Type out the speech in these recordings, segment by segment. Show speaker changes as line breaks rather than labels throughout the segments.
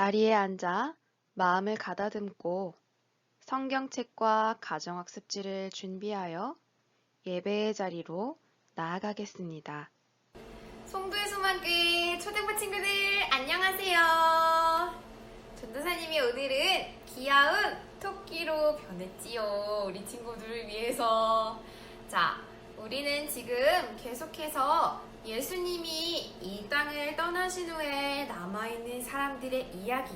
자리에 앉아 마음을 가다듬고 성경책과 가정학습지를 준비하여 예배의 자리로 나아가겠습니다.
송도의 소망교회 초등부 친구들 안녕하세요. 전도사님이 오늘은 귀여운 토끼로 변했지요. 우리 친구들을 위해서. 자, 우리는 지금 계속해서 예수님이 이 땅을 떠나신 후에 남아있는 사람들의 이야기,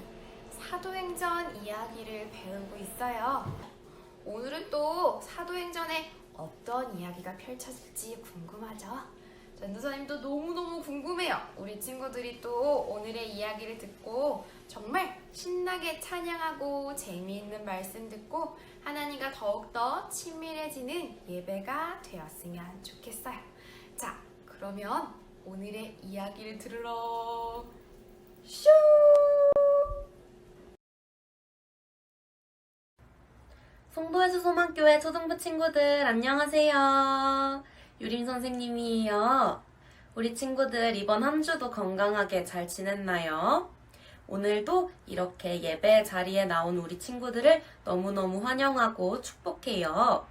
사도행전 이야기를 배우고 있어요. 오늘은 또 사도행전에 어떤 이야기가 펼쳐질지 궁금하죠? 전도사님도 너무너무 궁금해요. 우리 친구들이 또 오늘의 이야기를 듣고 정말 신나게 찬양하고 재미있는 말씀 듣고 하나님과 더욱더 친밀해지는 예배가 되었으면 좋겠어요. 자, 그러면 오늘의 이야기를 들으러 슈!
송도에서 소망교회 초등부 친구들 안녕하세요. 유림 선생님이에요. 우리 친구들 이번 한 주도 건강하게 잘 지냈나요? 오늘도 이렇게 예배 자리에 나온 우리 친구들을 너무너무 환영하고 축복해요.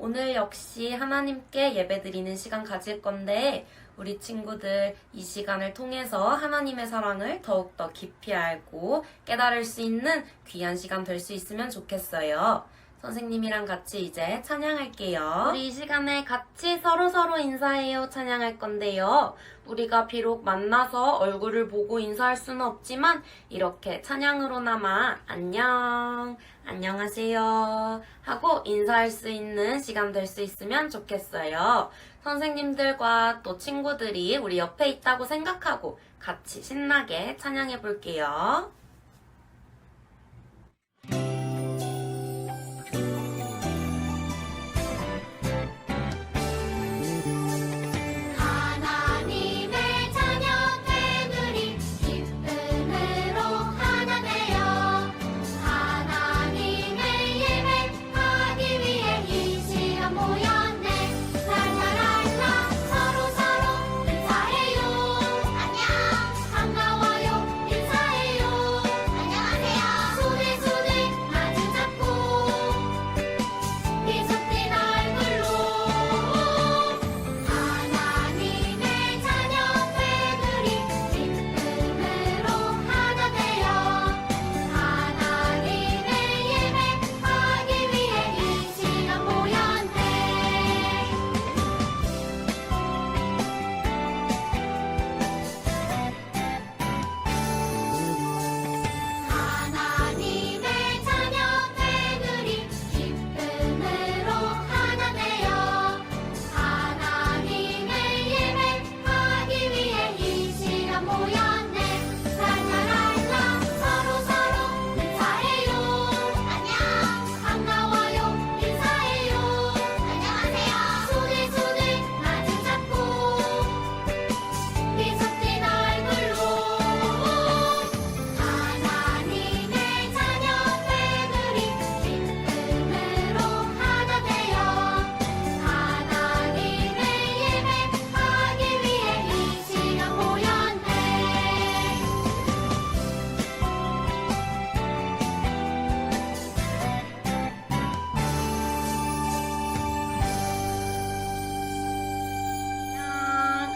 오늘 역시 하나님께 예배드리는 시간 가질 건데 우리 친구들 이 시간을 통해서 하나님의 사랑을 더욱더 깊이 알고 깨달을 수 있는 귀한 시간 될 수 있으면 좋겠어요. 선생님이랑 같이 이제 찬양할게요. 우리 이 시간에 같이 서로서로 인사해요 찬양할 건데요. 우리가 비록 만나서 얼굴을 보고 인사할 수는 없지만 이렇게 찬양으로나마 안녕, 안녕하세요 하고 인사할 수 있는 시간 될 수 있으면 좋겠어요. 선생님들과 또 친구들이 우리 옆에 있다고 생각하고 같이 신나게 찬양해 볼게요.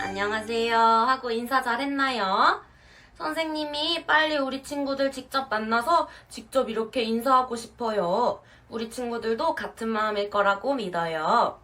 안녕하세요 하고 인사 잘했나요? 선생님이 빨리 우리 친구들 직접 만나서 직접 이렇게 인사하고 싶어요. 우리 친구들도 같은 마음일 거라고 믿어요.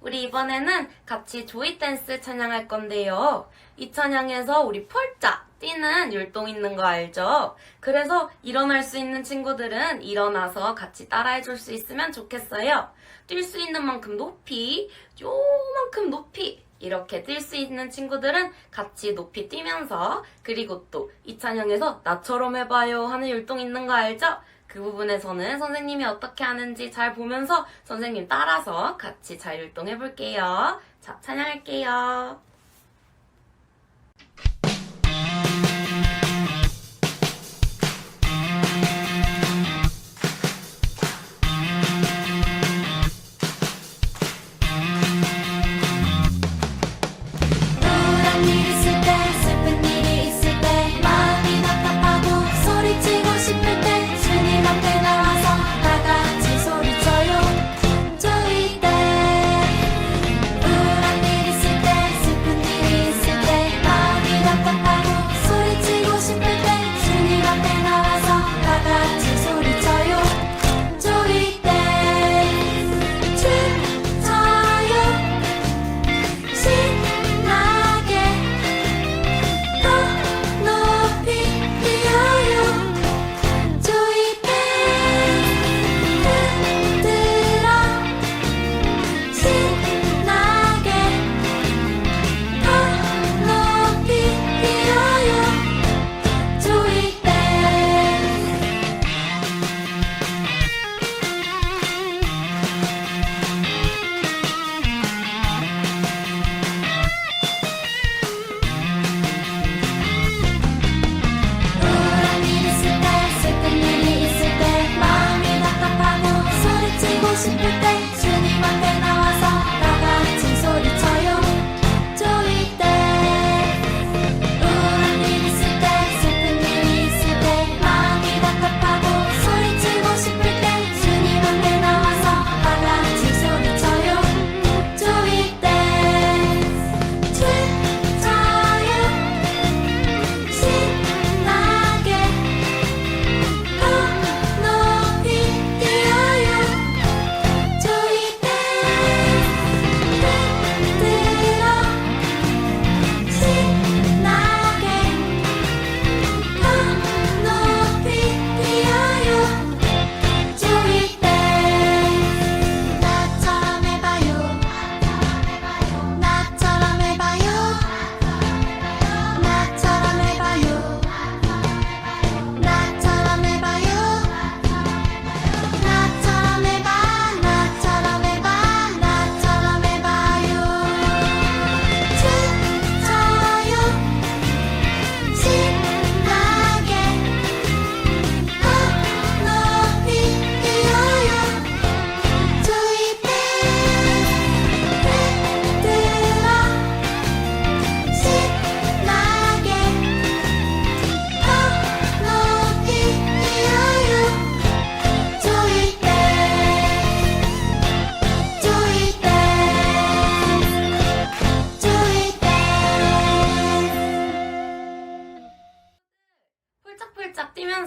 우리 이번에는 같이 조이 댄스 찬양할 건데요. 이 찬양에서 우리 펄짝 뛰는 율동 있는 거 알죠? 그래서 일어날 수 있는 친구들은 일어나서 같이 따라해 줄 수 있으면 좋겠어요. 뛸 수 있는 만큼 높이, 요만큼 높이 이렇게 뛸 수 있는 친구들은 같이 높이 뛰면서 그리고 또 이 찬양에서 나처럼 해봐요 하는 율동 있는 거 알죠? 그 부분에서는 선생님이 어떻게 하는지 잘 보면서 선생님 따라서 같이 잘 율동해 볼게요. 자, 찬양할게요.
우울한 일 있을 때 슬픈 일이 있을 때 마음이 답답하고 소리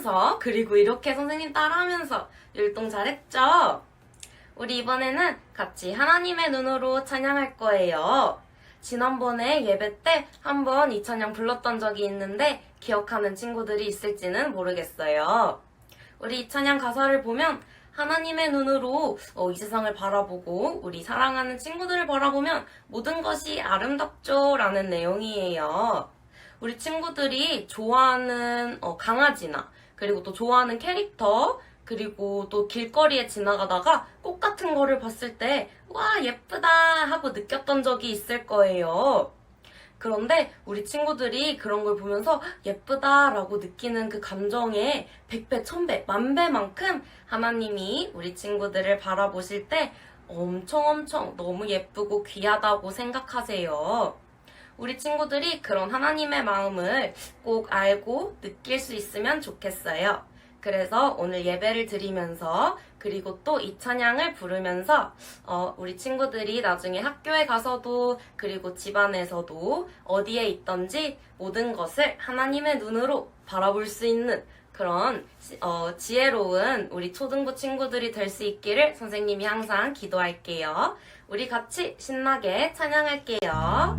하면서 그리고 이렇게 선생님 따라하면서 율동 잘했죠? 우리 이번에는 같이 하나님의 눈으로 찬양할 거예요. 지난번에 예배 때 한번 이 찬양 불렀던 적이 있는데 기억하는 친구들이 있을지는 모르겠어요. 우리 이 찬양 가사를 보면 하나님의 눈으로 이 세상을 바라보고 우리 사랑하는 친구들을 바라보면 모든 것이 아름답죠 라는 내용이에요. 우리 친구들이 좋아하는 강아지나 그리고 또 좋아하는 캐릭터 그리고 또 길거리에 지나가다가 꽃 같은 거를 봤을 때 와 예쁘다 하고 느꼈던 적이 있을 거예요. 그런데 우리 친구들이 그런 걸 보면서 예쁘다라고 느끼는 그 감정의 100배, 1000배, 만배만큼 하나님이 우리 친구들을 바라보실 때 엄청 너무 예쁘고 귀하다고 생각하세요. 우리 친구들이 그런 하나님의 마음을 꼭 알고 느낄 수 있으면 좋겠어요. 그래서 오늘 예배를 드리면서 그리고 또 이 찬양을 부르면서 우리 친구들이 나중에 학교에 가서도 그리고 집안에서도 어디에 있던지 모든 것을 하나님의 눈으로 바라볼 수 있는 그런 지혜로운 우리 초등부 친구들이 될 수 있기를 선생님이 항상 기도할게요. 우리 같이 신나게 찬양할게요.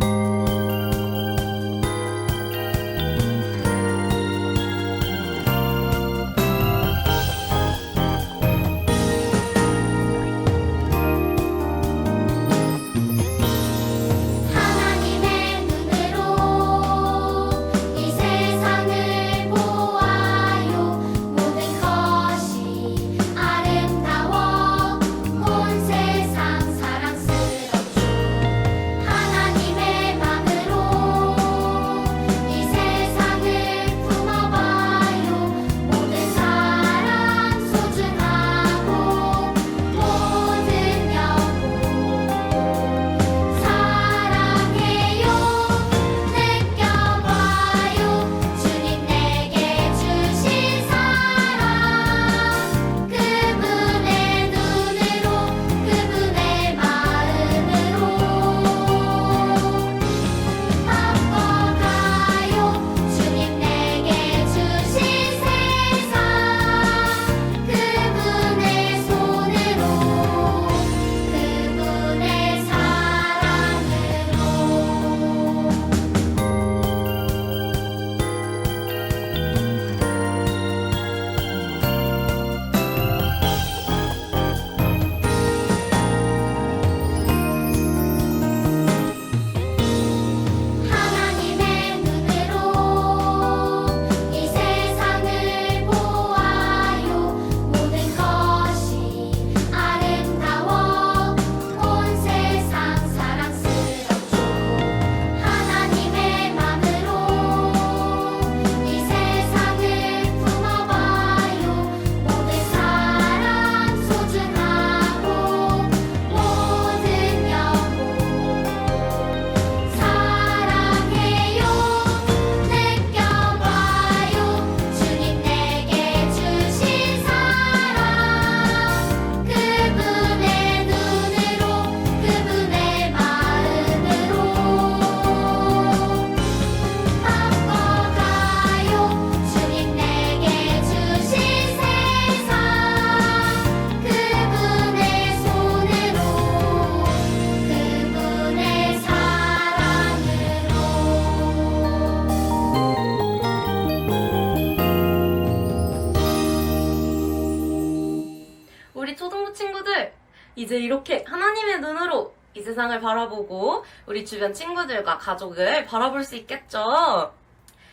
이제 이렇게 하나님의 눈으로 이 세상을 바라보고 우리 주변 친구들과 가족을 바라볼 수 있겠죠?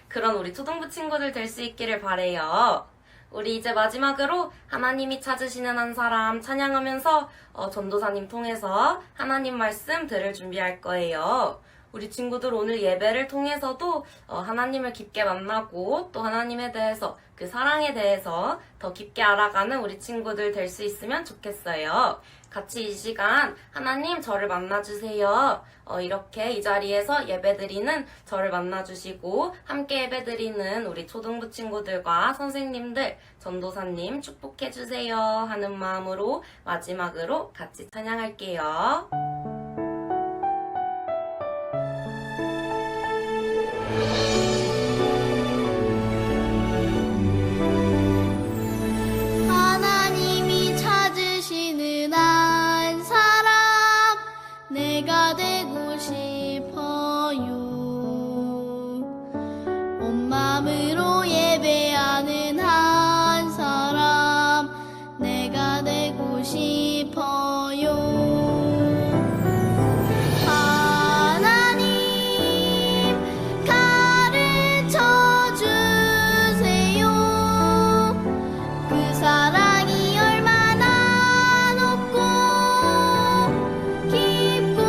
그런 우리 초등부 친구들 될 수 있기를 바래요. 우리 이제 마지막으로 하나님이 찾으시는 한 사람 찬양하면서 전도사님 통해서 하나님 말씀 들을 준비할 거예요. 우리 친구들 오늘 예배를 통해서도 하나님을 깊게 만나고 또 하나님에 대해서 그 사랑에 대해서 더 깊게 알아가는 우리 친구들 될 수 있으면 좋겠어요. 같이 이 시간 하나님 저를 만나주세요. 이렇게 이 자리에서 예배드리는 저를 만나주시고 함께 예배드리는 우리 초등부 친구들과 선생님들, 전도사님 축복해주세요 하는 마음으로 마지막으로 같이 찬양할게요.
내가 되고 싶어요. 온 마음으로 예배하는 한 사람 내가 되고 싶어요. 하나님 가르쳐 주세요. 그 사랑이 얼마나 높고 깊고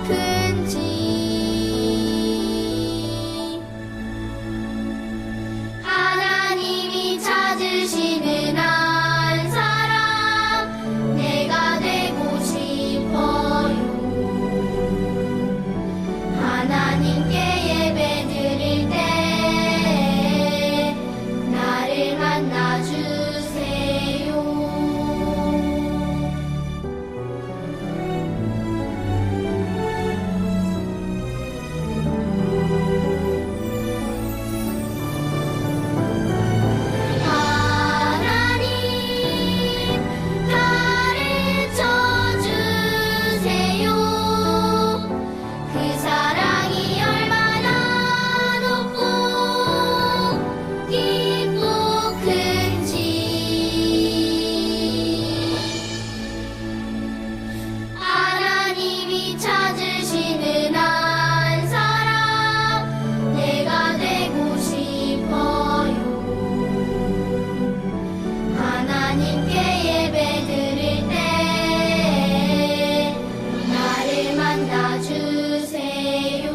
큰지. 하나님이 찾으시는 한 사람 내가 되고 싶어요. 하나님께 예배 드릴 때 나를 만나 주세요. 하나님 가르쳐 주세요. 그 사랑이 얼마나 높고 깊고 큰지. 하나님이 찾으시는 한 사람 내가 되고 싶어요. 하나님께 예배 드릴 때 나를 만나 주세요.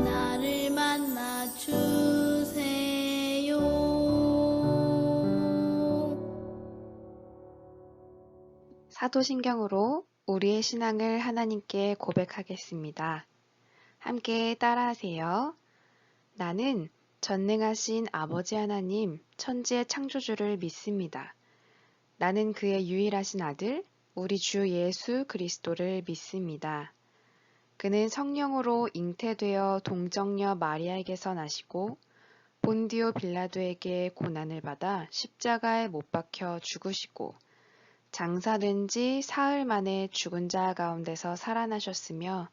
나를 만나 주세요.
사도신경으로 우리의 신앙을 하나님께 고백하겠습니다. 함께 따라하세요. 나는 전능하신 아버지 하나님, 천지의 창조주를 믿습니다. 나는 그의 유일하신 아들, 우리 주 예수 그리스도를 믿습니다. 그는 성령으로 잉태되어 동정녀 마리아에게서 나시고 본디오 빌라도에게 고난을 받아 십자가에 못 박혀 죽으시고 장사된 지 사흘 만에 죽은 자 가운데서 살아나셨으며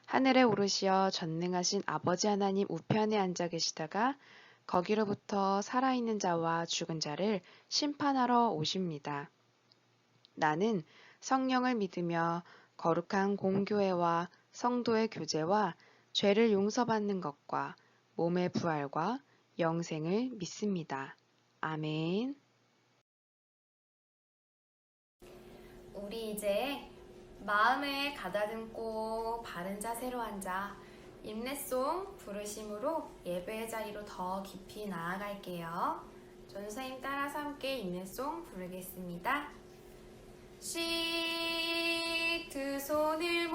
하늘에 오르시어 전능하신 아버지 하나님 우편에 앉아 계시다가 거기로부터 살아있는 자와 죽은 자를 심판하러 오십니다. 나는 성령을 믿으며 거룩한 공교회와 성도의 교제와 죄를 용서받는 것과 몸의 부활과 영생을 믿습니다. 아멘.
우리 이제 마음을 가다듬고 바른 자세로 앉아 인내송 부르심으로 예배의 자리로 더 깊이 나아갈게요. 전도사님 따라서 함께 인내송 부르겠습니다. 씩 두 손을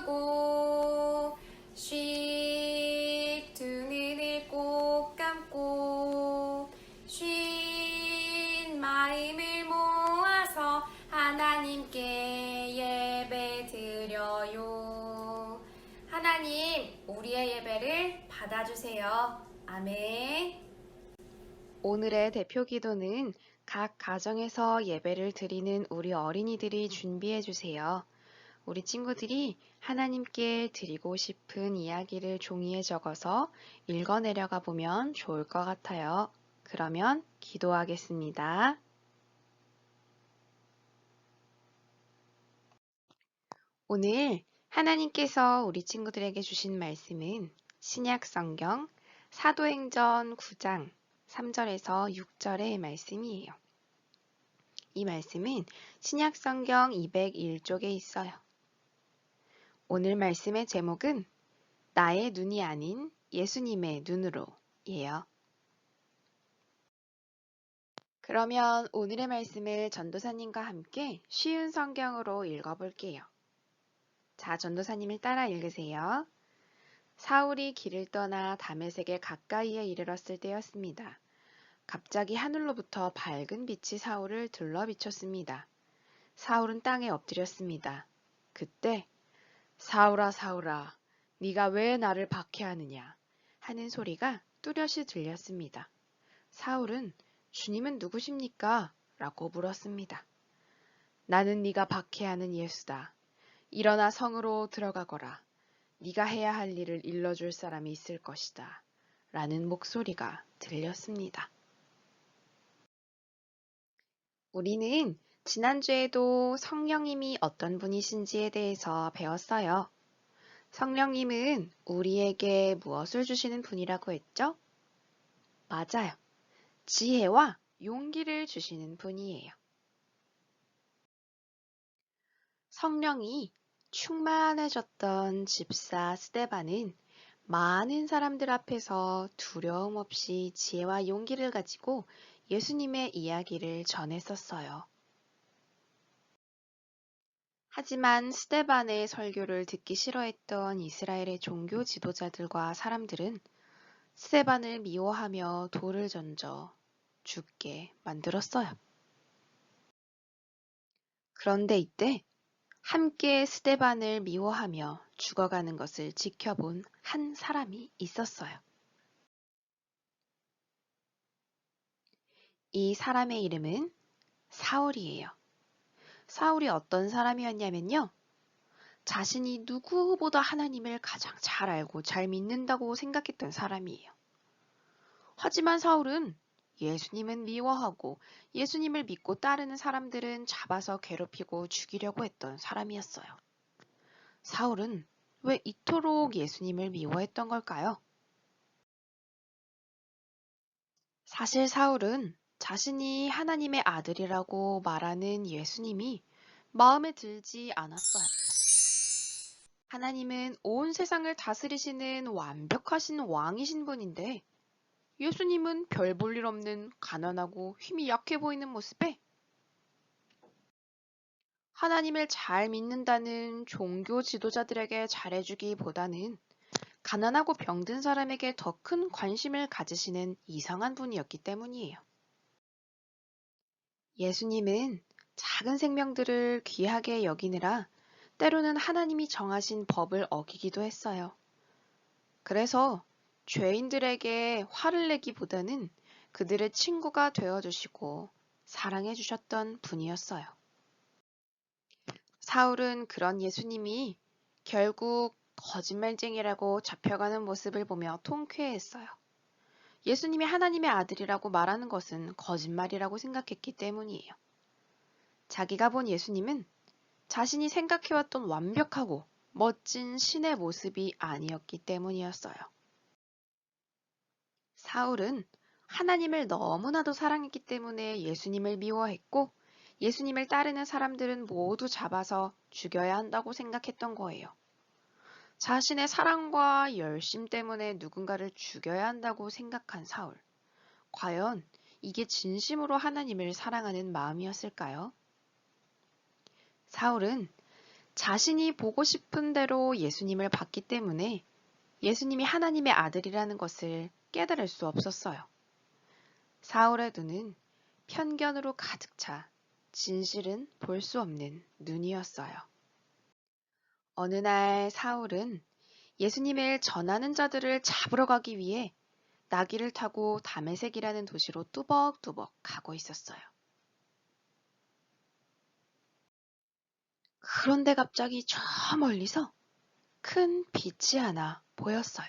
모으고 씩 두 눈을 꼭 감고 쉰 마음을 모아서 하나님께 예배 드려요. 하나님, 우리의 예배를 받아주세요. 아멘.
오늘의 대표 기도는 각 가정에서 예배를 드리는 우리 어린이들이 준비해 주세요. 우리 친구들이 하나님께 드리고 싶은 이야기를 종이에 적어서 읽어내려가 보면 좋을 것 같아요. 그러면 기도하겠습니다. 오늘 하나님께서 우리 친구들에게 주신 말씀은 신약 성경 사도행전 9장 3절에서 6절의 말씀이에요. 이 말씀은 신약 성경 201쪽에 있어요. 오늘 말씀의 제목은 나의 눈이 아닌 예수님의 눈으로 예요. 그러면 오늘의 말씀을 전도사님과 함께 쉬운 성경으로 읽어볼게요. 자, 전도사님을 따라 읽으세요. 사울이 길을 떠나 다메섹에 가까이에 이르렀을 때였습니다. 갑자기 하늘로부터 밝은 빛이 사울을 들러비쳤습니다. 사울은 땅에 엎드렸습니다. 그때 사울아 사울아 네가 왜 나를 박해하느냐 하는 소리가 뚜렷이 들렸습니다. 사울은 주님은 누구십니까? 라고 물었습니다. 나는 네가 박해하는 예수다. 일어나 성으로 들어가거라. 네가 해야 할 일을 일러줄 사람이 있을 것이다. 라는 목소리가 들렸습니다. 우리는 지난주에도 성령님이 어떤 분이신지에 대해서 배웠어요. 성령님은 우리에게 무엇을 주시는 분이라고 했죠? 맞아요. 지혜와 용기를 주시는 분이에요. 성령이 충만해졌던 집사 스데반은 많은 사람들 앞에서 두려움 없이 지혜와 용기를 가지고 예수님의 이야기를 전했었어요. 하지만 스데반의 설교를 듣기 싫어했던 이스라엘의 종교 지도자들과 사람들은 스데반을 미워하며 돌을 던져 죽게 만들었어요. 그런데 이때 함께 스데반을 미워하며 죽어가는 것을 지켜본 한 사람이 있었어요. 이 사람의 이름은 사울이에요. 사울이 어떤 사람이었냐면요. 자신이 누구보다 하나님을 가장 잘 알고 잘 믿는다고 생각했던 사람이에요. 하지만 사울은 예수님은 미워하고 예수님을 믿고 따르는 사람들은 잡아서 괴롭히고 죽이려고 했던 사람이었어요. 사울은 왜 이토록 예수님을 미워했던 걸까요? 사실 사울은 자신이 하나님의 아들이라고 말하는 예수님이 마음에 들지 않았어요. 하나님은 온 세상을 다스리시는 완벽하신 왕이신 분인데 예수님은 별 볼 일 없는 가난하고 힘이 약해 보이는 모습에 하나님을 잘 믿는다는 종교 지도자들에게 잘해주기보다는 가난하고 병든 사람에게 더 큰 관심을 가지시는 이상한 분이었기 때문이에요. 예수님은 작은 생명들을 귀하게 여기느라 때로는 하나님이 정하신 법을 어기기도 했어요. 그래서 죄인들에게 화를 내기보다는 그들의 친구가 되어주시고 사랑해주셨던 분이었어요. 사울은 그런 예수님이 결국 거짓말쟁이라고 잡혀가는 모습을 보며 통쾌했어요. 예수님이 하나님의 아들이라고 말하는 것은 거짓말이라고 생각했기 때문이에요. 자기가 본 예수님은 자신이 생각해왔던 완벽하고 멋진 신의 모습이 아니었기 때문이었어요. 사울은 하나님을 너무나도 사랑했기 때문에 예수님을 미워했고 예수님을 따르는 사람들은 모두 잡아서 죽여야 한다고 생각했던 거예요. 자신의 사랑과 열심 때문에 누군가를 죽여야 한다고 생각한 사울. 과연 이게 진심으로 하나님을 사랑하는 마음이었을까요? 사울은 자신이 보고 싶은 대로 예수님을 봤기 때문에 예수님이 하나님의 아들이라는 것을 깨달을 수 없었어요. 사울의 눈은 편견으로 가득 차 진실은 볼 수 없는 눈이었어요. 어느 날 사울은 예수님을 전하는 자들을 잡으러 가기 위해 나귀를 타고 다메섹이라는 도시로 뚜벅뚜벅 가고 있었어요. 그런데 갑자기 저 멀리서 큰 빛이 하나 보였어요.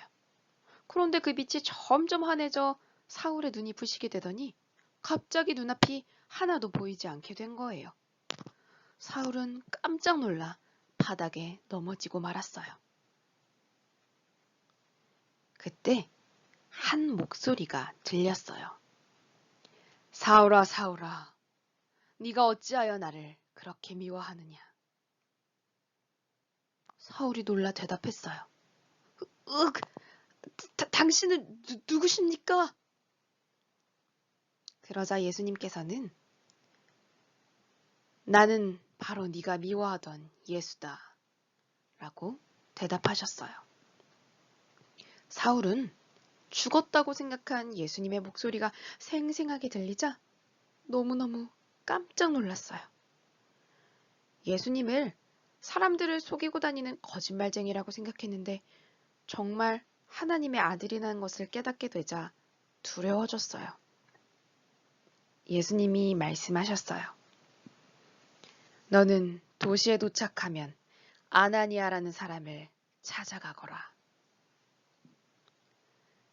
그런데 그 빛이 점점 환해져 사울의 눈이 부시게 되더니 갑자기 눈앞이 하나도 보이지 않게 된 거예요. 사울은 깜짝 놀라 바닥에 넘어지고 말았어요. 그때 한 목소리가 들렸어요. 사울아, 사울아, 네가 어찌하여 나를 그렇게 미워하느냐? 사울이 놀라 대답했어요. 윽, 당신은 누구십니까? 그러자 예수님께서는 나는 바로 네가 미워하던 예수다 라고 대답하셨어요. 사울은 죽었다고 생각한 예수님의 목소리가 생생하게 들리자 너무너무 깜짝 놀랐어요. 예수님을 사람들을 속이고 다니는 거짓말쟁이라고 생각했는데 정말 하나님의 아들이라는 것을 깨닫게 되자 두려워졌어요. 예수님이 말씀하셨어요. 너는 도시에 도착하면 아나니아라는 사람을 찾아가거라.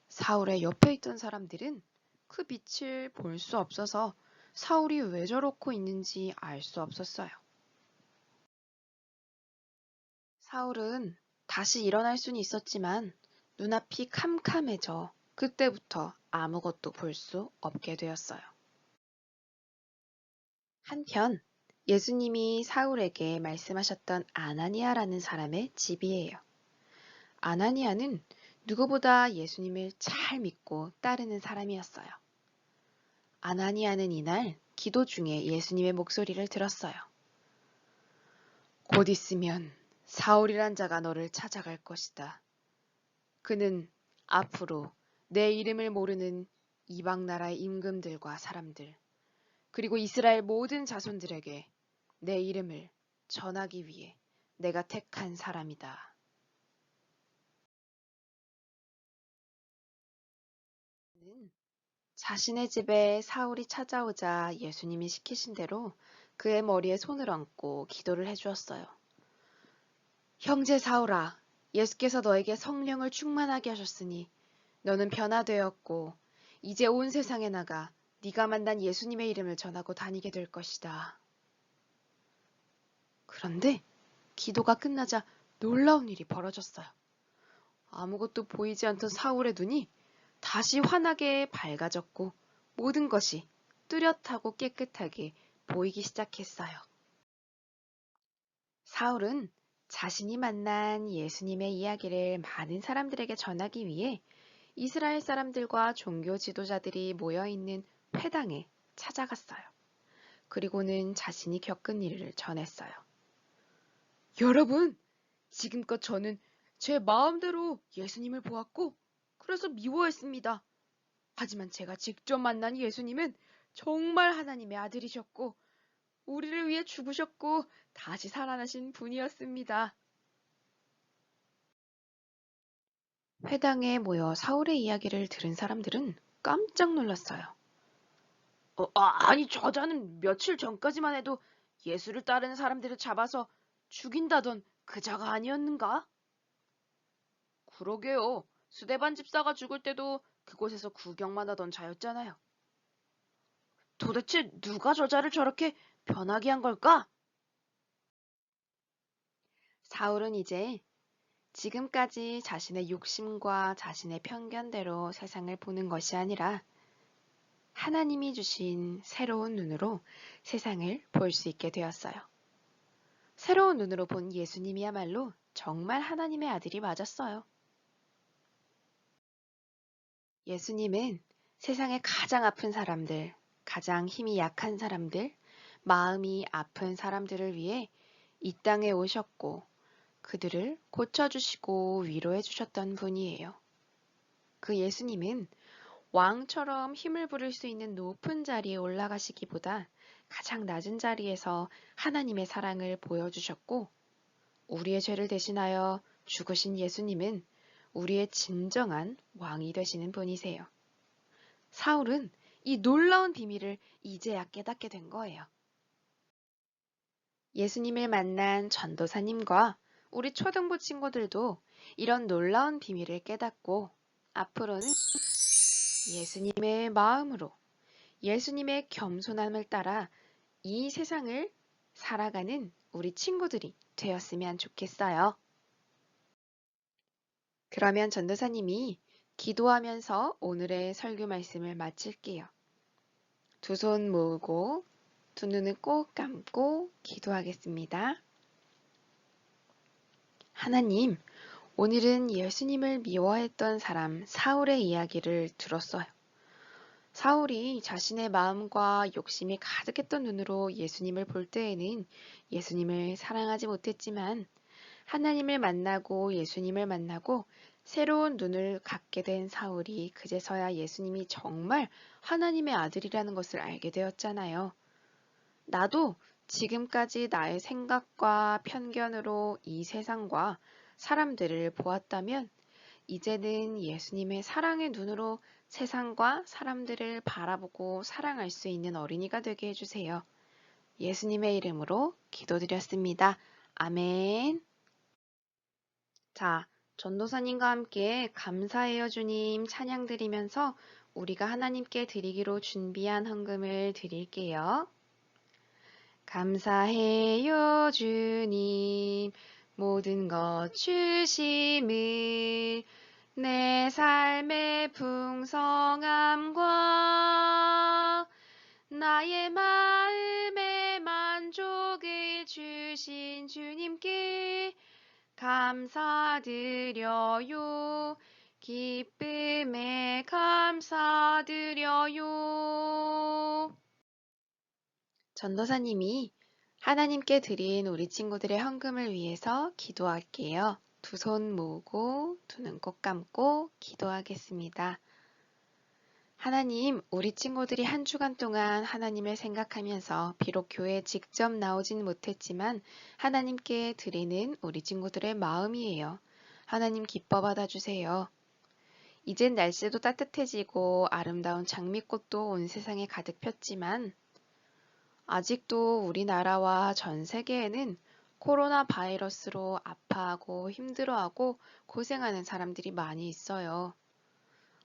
사울의 옆에 있던 사람들은 그 빛을 볼 수 없어서 사울이 왜 저렇고 있는지 알 수 없었어요. 사울은 다시 일어날 수는 있었지만 눈앞이 캄캄해져 그때부터 아무것도 볼 수 없게 되었어요. 한편 예수님이 사울에게 말씀하셨던 아나니아라는 사람의 집이에요. 아나니아는 누구보다 예수님을 잘 믿고 따르는 사람이었어요. 아나니아는 이날 기도 중에 예수님의 목소리를 들었어요. 곧 있으면 사울이란 자가 너를 찾아갈 것이다. 그는 앞으로 내 이름을 모르는 이방 나라의 임금들과 사람들, 그리고 이스라엘 모든 자손들에게 내 이름을 전하기 위해 내가 택한 사람이다. 자신의 집에 사울이 찾아오자 예수님이 시키신 대로 그의 머리에 손을 얹고 기도를 해주었어요. 형제 사울아, 예수께서 너에게 성령을 충만하게 하셨으니 너는 변화되었고 이제 온 세상에 나가 네가 만난 예수님의 이름을 전하고 다니게 될 것이다. 그런데 기도가 끝나자 놀라운 일이 벌어졌어요. 아무것도 보이지 않던 사울의 눈이 다시 환하게 밝아졌고 모든 것이 뚜렷하고 깨끗하게 보이기 시작했어요. 사울은 자신이 만난 예수님의 이야기를 많은 사람들에게 전하기 위해 이스라엘 사람들과 종교 지도자들이 모여있는 회당에 찾아갔어요. 그리고는 자신이 겪은 일을 전했어요. 여러분, 지금껏 저는 제 마음대로 예수님을 보았고 그래서 미워했습니다. 하지만 제가 직접 만난 예수님은 정말 하나님의 아들이셨고 우리를 위해 죽으셨고 다시 살아나신 분이었습니다. 회당에 모여 사울의 이야기를 들은 사람들은 깜짝 놀랐어요. 아니 저자는 며칠 전까지만 해도 예수를 따르는 사람들을 잡아서 죽인다던 그 자가 아니었는가? 그러게요. 스데반 집사가 죽을 때도 그곳에서 구경만 하던 자였잖아요. 도대체 누가 저자를 저렇게 변하게 한 걸까? 사울은 이제 지금까지 자신의 욕심과 자신의 편견대로 세상을 보는 것이 아니라 하나님이 주신 새로운 눈으로 세상을 볼 수 있게 되었어요. 새로운 눈으로 본 예수님이야말로 정말 하나님의 아들이 맞았어요. 예수님은 세상의 가장 아픈 사람들, 가장 힘이 약한 사람들, 마음이 아픈 사람들을 위해 이 땅에 오셨고 그들을 고쳐주시고 위로해주셨던 분이에요. 그 예수님은 왕처럼 힘을 부릴 수 있는 높은 자리에 올라가시기보다 가장 낮은 자리에서 하나님의 사랑을 보여주셨고 우리의 죄를 대신하여 죽으신 예수님은 우리의 진정한 왕이 되시는 분이세요. 사울은 이 놀라운 비밀을 이제야 깨닫게 된 거예요. 예수님을 만난 전도사님과 우리 초등부 친구들도 이런 놀라운 비밀을 깨닫고 앞으로는 예수님의 마음으로 예수님의 겸손함을 따라 이 세상을 살아가는 우리 친구들이 되었으면 좋겠어요. 그러면 전도사님이 기도하면서 오늘의 설교 말씀을 마칠게요. 두 손 모으고 두 눈을 꼭 감고 기도하겠습니다. 하나님, 오늘은 예수님을 미워했던 사람 사울의 이야기를 들었어요. 사울이 자신의 마음과 욕심이 가득했던 눈으로 예수님을 볼 때에는 예수님을 사랑하지 못했지만 하나님을 만나고 예수님을 만나고 새로운 눈을 갖게 된 사울이 그제서야 예수님이 정말 하나님의 아들이라는 것을 알게 되었잖아요. 나도 지금까지 나의 생각과 편견으로 이 세상과 사람들을 보았다면 이제는 예수님의 사랑의 눈으로 세상과 사람들을 바라보고 사랑할 수 있는 어린이가 되게 해주세요. 예수님의 이름으로 기도드렸습니다. 아멘. 자, 전도사님과 함께 감사해요 주님 찬양 드리면서 우리가 하나님께 드리기로 준비한 헌금을 드릴게요. 감사해요 주님 모든 것 주심을 내 삶의 풍성함과 나의 마음의 만족을 주신 주님께 감사드려요. 기쁨에 감사드려요. 전도사님이 하나님께 드린 우리 친구들의 헌금을 위해서 기도할게요. 두 손 모으고 두 눈 꼭 감고 기도하겠습니다. 하나님, 우리 친구들이 한 주간 동안 하나님을 생각하면서 비록 교회에 직접 나오진 못했지만 하나님께 드리는 우리 친구들의 마음이에요. 하나님 기뻐 받아주세요. 이젠 날씨도 따뜻해지고 아름다운 장미꽃도 온 세상에 가득 폈지만 아직도 우리나라와 전 세계에는 코로나 바이러스로 아파하고 힘들어하고 고생하는 사람들이 많이 있어요.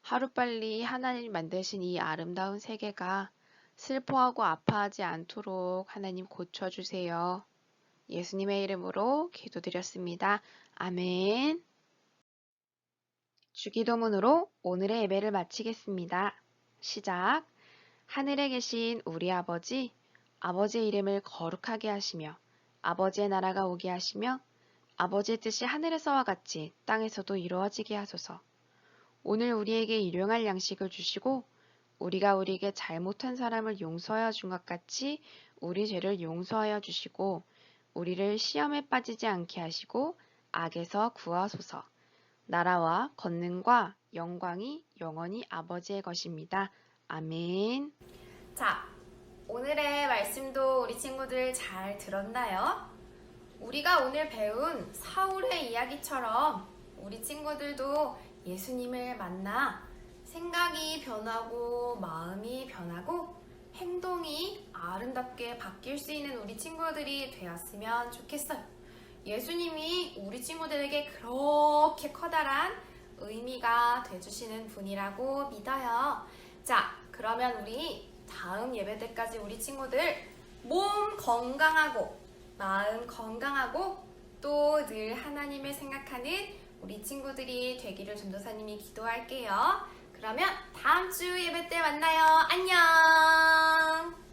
하루빨리 하나님 만드신 이 아름다운 세계가 슬퍼하고 아파하지 않도록 하나님 고쳐주세요. 예수님의 이름으로 기도드렸습니다. 아멘. 주기도문으로 오늘의 예배를 마치겠습니다. 시작. 하늘에 계신 우리 아버지, 아버지의 이름을 거룩하게 하시며 아버지의 나라가 오게 하시며 아버지의 뜻이 하늘에서와 같이 땅에서도 이루어지게 하소서. 오늘 우리에게 일용할 양식을 주시고 우리가 우리에게 잘못한 사람을 용서하여 준 것 같이 우리 죄를 용서하여 주시고 우리를 시험에 빠지지 않게 하시고 악에서 구하소서. 나라와 권능과 영광이 영원히 아버지의 것입니다. 아멘.
자, 오늘의 말씀도 우리 친구들 잘 들었나요? 우리가 오늘 배운 사울의 이야기처럼 우리 친구들도 예수님을 만나 생각이 변하고 마음이 변하고 행동이 아름답게 바뀔 수 있는 우리 친구들이 되었으면 좋겠어요. 예수님이 우리 친구들에게 그렇게 커다란 의미가 돼주시는 분이라고 믿어요. 자, 그러면 우리 다음 예배 때까지 우리 친구들 몸 건강하고 마음 건강하고 또 늘 하나님을 생각하는 우리 친구들이 되기를 전도사님이 기도할게요. 그러면 다음 주 예배 때 만나요. 안녕!